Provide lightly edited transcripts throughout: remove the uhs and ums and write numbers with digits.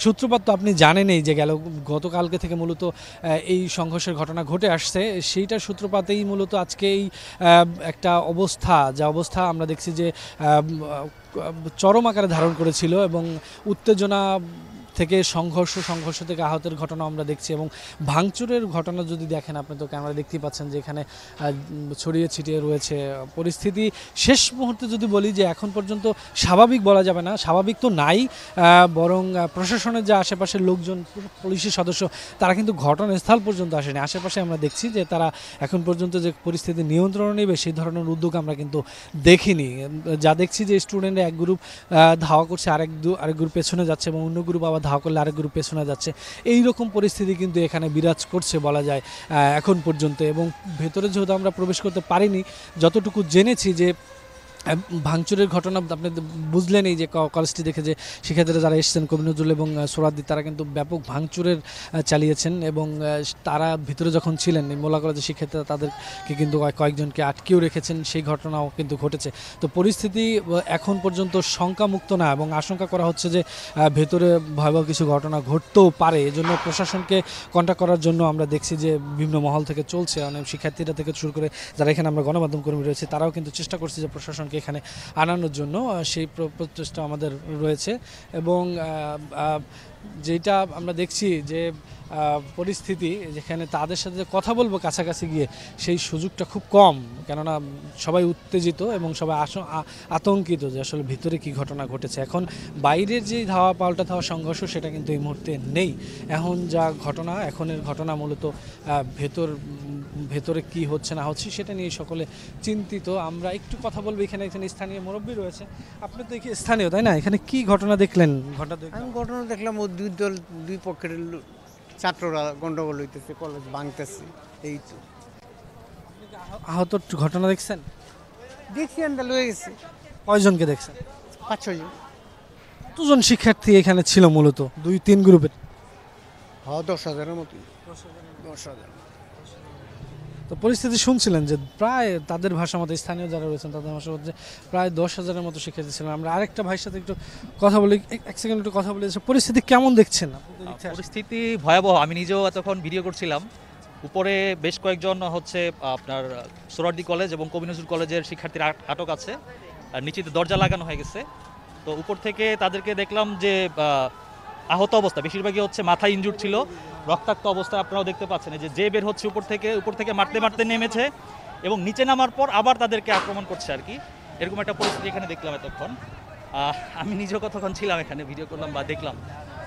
সূত্রপাত তো আপনি জানেনই যে গতকালকে থেকে মূলত এই সংঘর্ষের ঘটনা ঘটে আসছে, সেইটার সূত্রপাতেই মূলত আজকে এই একটা যা অবস্থা আমরা দেখছি যে চরম আকারে ধারণ করেছিল এবং উত্তেজনা থেকে সংঘর্ষ থেকে আহতের ঘটনা আমরা দেখছি এবং ভাঙচুরের ঘটনা যদি দেখেন আপনি তো ক্যামেরা দেখতেই পাচ্ছেন যে এখানে ছড়িয়ে ছিটিয়ে রয়েছে পরিস্থিতি। শেষ মুহূর্তে যদি বলি যে এখন পর্যন্ত স্বাভাবিক বলা যাবে না, স্বাভাবিক তো নাই, বরং প্রশাসনের যে আশেপাশের লোকজন পুলিশের সদস্য তারা কিন্তু ঘটনাস্থল পর্যন্ত আসেনি। আশেপাশে আমরা দেখছি যে তারা এখন পর্যন্ত যে পরিস্থিতি নিয়ন্ত্রণে নেবে সেই ধরনের উদ্যোগ আমরা কিন্তু দেখিনি। যা দেখছি যে স্টুডেন্টরা এক গ্রুপ ধাওয়া করছে, আরেক গ্রুপ পেছনে যাচ্ছে এবং অন্য গ্রুপ আবার ধাওয়া করলে আরেক গ্রুপ পেছনে যাচ্ছে। এই রকম পরিস্থিতি কিন্তু এখানে বিরাজ করছে বলা যায় এখন পর্যন্ত। এবং ভেতরে যেহেতু আমরা প্রবেশ করতে পারিনি, যতটুকু জেনেছি যে ভাঙচুরের ঘটনা আপনি বুঝলেনই যে কলেজটি দেখে যে শিক্ষার্থীরা যারা এসেছেন কবি নজরুল এবং সোহরাওয়ার্দী তারা কিন্তু ব্যাপক ভাঙচুরের চালিয়েছেন এবং তারা ভিতরে যখন ছিলেন মোল্লা কলেজের শিক্ষার্থীরা তাদেরকে কিন্তু কয়েকজনকে আটকেও রেখেছেন, সেই ঘটনাও কিন্তু ঘটেছে। তো পরিস্থিতি এখন পর্যন্ত শঙ্কামুক্ত না এবং আশঙ্কা করা হচ্ছে যে ভেতরে ভয়াবহ কিছু ঘটনা ঘটতেও পারে। এজন্য প্রশাসনকে কন্ট্যাক্ট করার জন্য আমরা দেখছি যে বিভিন্ন মহল থেকে চলছে, অনেক শিক্ষার্থীরা থেকে শুরু করে যারা এখানে আমরা গণমাধ্যম কর্মী রয়েছে তারাও কিন্তু চেষ্টা করছে যে প্রশাসন এখানে আনানোর জন্য, সেই প্রচেষ্টা আমাদের রয়েছে। এবং যেটা আমরা দেখছি যে পরিস্থিতি যেখানে তাদের সাথে কথা বলবো কাছাকাছি গিয়ে সেই সুযোগটা খুব কম, কেননা সবাই উত্তেজিত এবং সবাই আতঙ্কিত যে আসলে ভিতরে কি ঘটনা ঘটেছে। এখন বাইরের যে পাল্টা ধাওয়া সংঘর্ষ সেটা কিন্তু এই মুহূর্তে নেই। এখন যা ঘটনা এখনের ঘটনা মূলত ভেতরে কি হচ্ছে না হচ্ছে সেটা নিয়ে সকলে চিন্তিত। আমরা একটু কথা বলবো, এখানে একজন স্থানীয় মুরব্বী রয়েছে। আপনি তো এখানে স্থানীয় তাই না, এখানে কি ঘটনা দেখলেন? আমি ঘটনা দেখলাম ও দুই পক্ষের ছাত্ররা গন্ডগোল হইতেছে, কলেজ ভাঙতেছে, এই তো। আহত ঘটনা দেখছেন? দেখছি আমরা লয়ে গেছি। কয়জনকে দেখছেন? 5-6 জন। কতজন শিক্ষার্থী এখানে ছিল মূলত 2-3 গ্রুপের? 10,000-এর মতো। 10,000। তো পরিস্থিতি শুনছিলেন যে প্রায় তাদের ভাষা মতো, স্থানীয় যারা রয়েছেন তাদের ভাষা মতো প্রায় 10,000-এর মতো শিক্ষার্থী ছিলেন। আমরা আরেকটা ভাইয়ের সাথে একটু কথা বলি, এক সেকেন্ড একটু কথা বলি। পরিস্থিতি কেমন দেখছেন? পরিস্থিতি ভয়াবহ। আমি নিজেও এতক্ষণ ভিডিও করছিলাম। উপরে বেশ কয়েকজন হচ্ছে আপনার সোহরাওয়ার্দী কলেজ এবং কবি নজরুল কলেজের শিক্ষার্থীরা আটক আছে, আর নিচে দরজা লাগানো হয়ে গেছে। তো উপর থেকে তাদেরকে দেখলাম যে আহত অবস্থা, বেশিরভাগই হচ্ছে মাথা ইনজুর ছিল, রক্তাক্ত অবস্থায় আপনারাও দেখতে পাচ্ছেন যে বের হচ্ছে উপর থেকে মারতে মারতে নেমেছে এবং নিচে নামার পর আবার তাদেরকে আক্রমণ করছে আর কি। এরকম একটা পরিস্থিতি এখানে দেখলাম এতক্ষণ। আমি নিজেও কতক্ষণ ছিলাম এখানে, ভিডিও করলাম বা দেখলাম।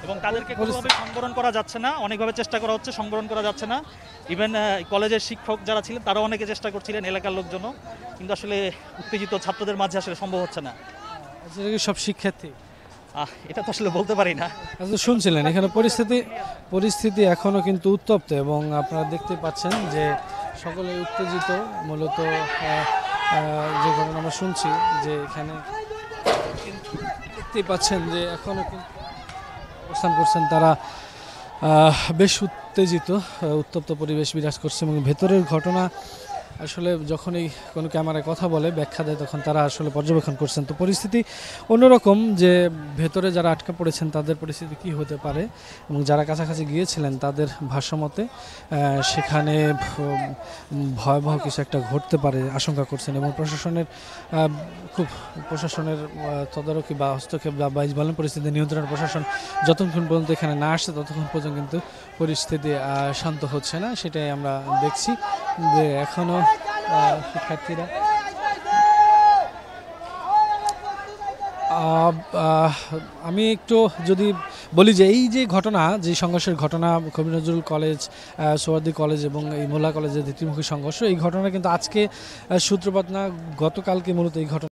এবং তাদেরকে কোনোভাবে সংবরণ করা যাচ্ছে না, অনেকভাবে চেষ্টা করা হচ্ছে, সংবরণ করা যাচ্ছে না। ইভেন কলেজের শিক্ষক যারা ছিলেন তারাও অনেকে চেষ্টা করছিলেন, এলাকার লোকজনও, কিন্তু আসলে উত্তেজিত ছাত্রদের মাঝে আসলে সম্ভব হচ্ছে না। সব শিক্ষার্থী এটা তো আসলে বলতে পারি না। শুনছিলেন এখানে পরিস্থিতি এখনো কিন্তু উত্তপ্ত এবং আপনারা দেখতে পাচ্ছেন যে সকলে উত্তেজিত। মূলত যে ঘটনা আমরা শুনছি যে এখানে দেখতেই পাচ্ছেন যে এখনো কিন্তু অবস্থান করছেন তারা, বেশ উত্তপ্ত পরিবেশ বিরাজ করছে এবং ভেতরের ঘটনা আসলে যখনই কোনো ক্যামেরায় কথা বলে ব্যাখ্যা দেয় তখন তারা আসলে পর্যবেক্ষণ করছেন। তো পরিস্থিতি অন্যরকম, যে ভেতরে যারা আটকা পড়েছেন তাদের পরিস্থিতি কি হতে পারে এবং যারা কাছাকাছি গিয়েছিলেন তাদের ভাষ্যমতে সেখানে ভয়াবহ কিছু একটা ঘটতে পারে আশঙ্কা করছেন এবং প্রশাসনের তদারকি বা হস্তক্ষেপ বা বলেন পরিস্থিতি নিয়ন্ত্রণের প্রশাসন যতক্ষণ পর্যন্ত এখানে না আসছে ততক্ষণ পর্যন্ত কিন্তু পরিস্থিতি শান্ত হচ্ছে না। সেটাই আমরা দেখছি যে এখনো শিক্ষার্থীরা আমি একটু যদি বলি যে এই যে ঘটনা, যে সংঘর্ষের ঘটনা কবি নজরুল কলেজ, সোহরাওয়ার্দী কলেজ এবং এই মোল্লা কলেজের দ্বিতীয়মুখী সংঘর্ষ, এই ঘটনা কিন্তু আজকে সূত্রপাত না, গতকালকে মূলত এই ঘটনা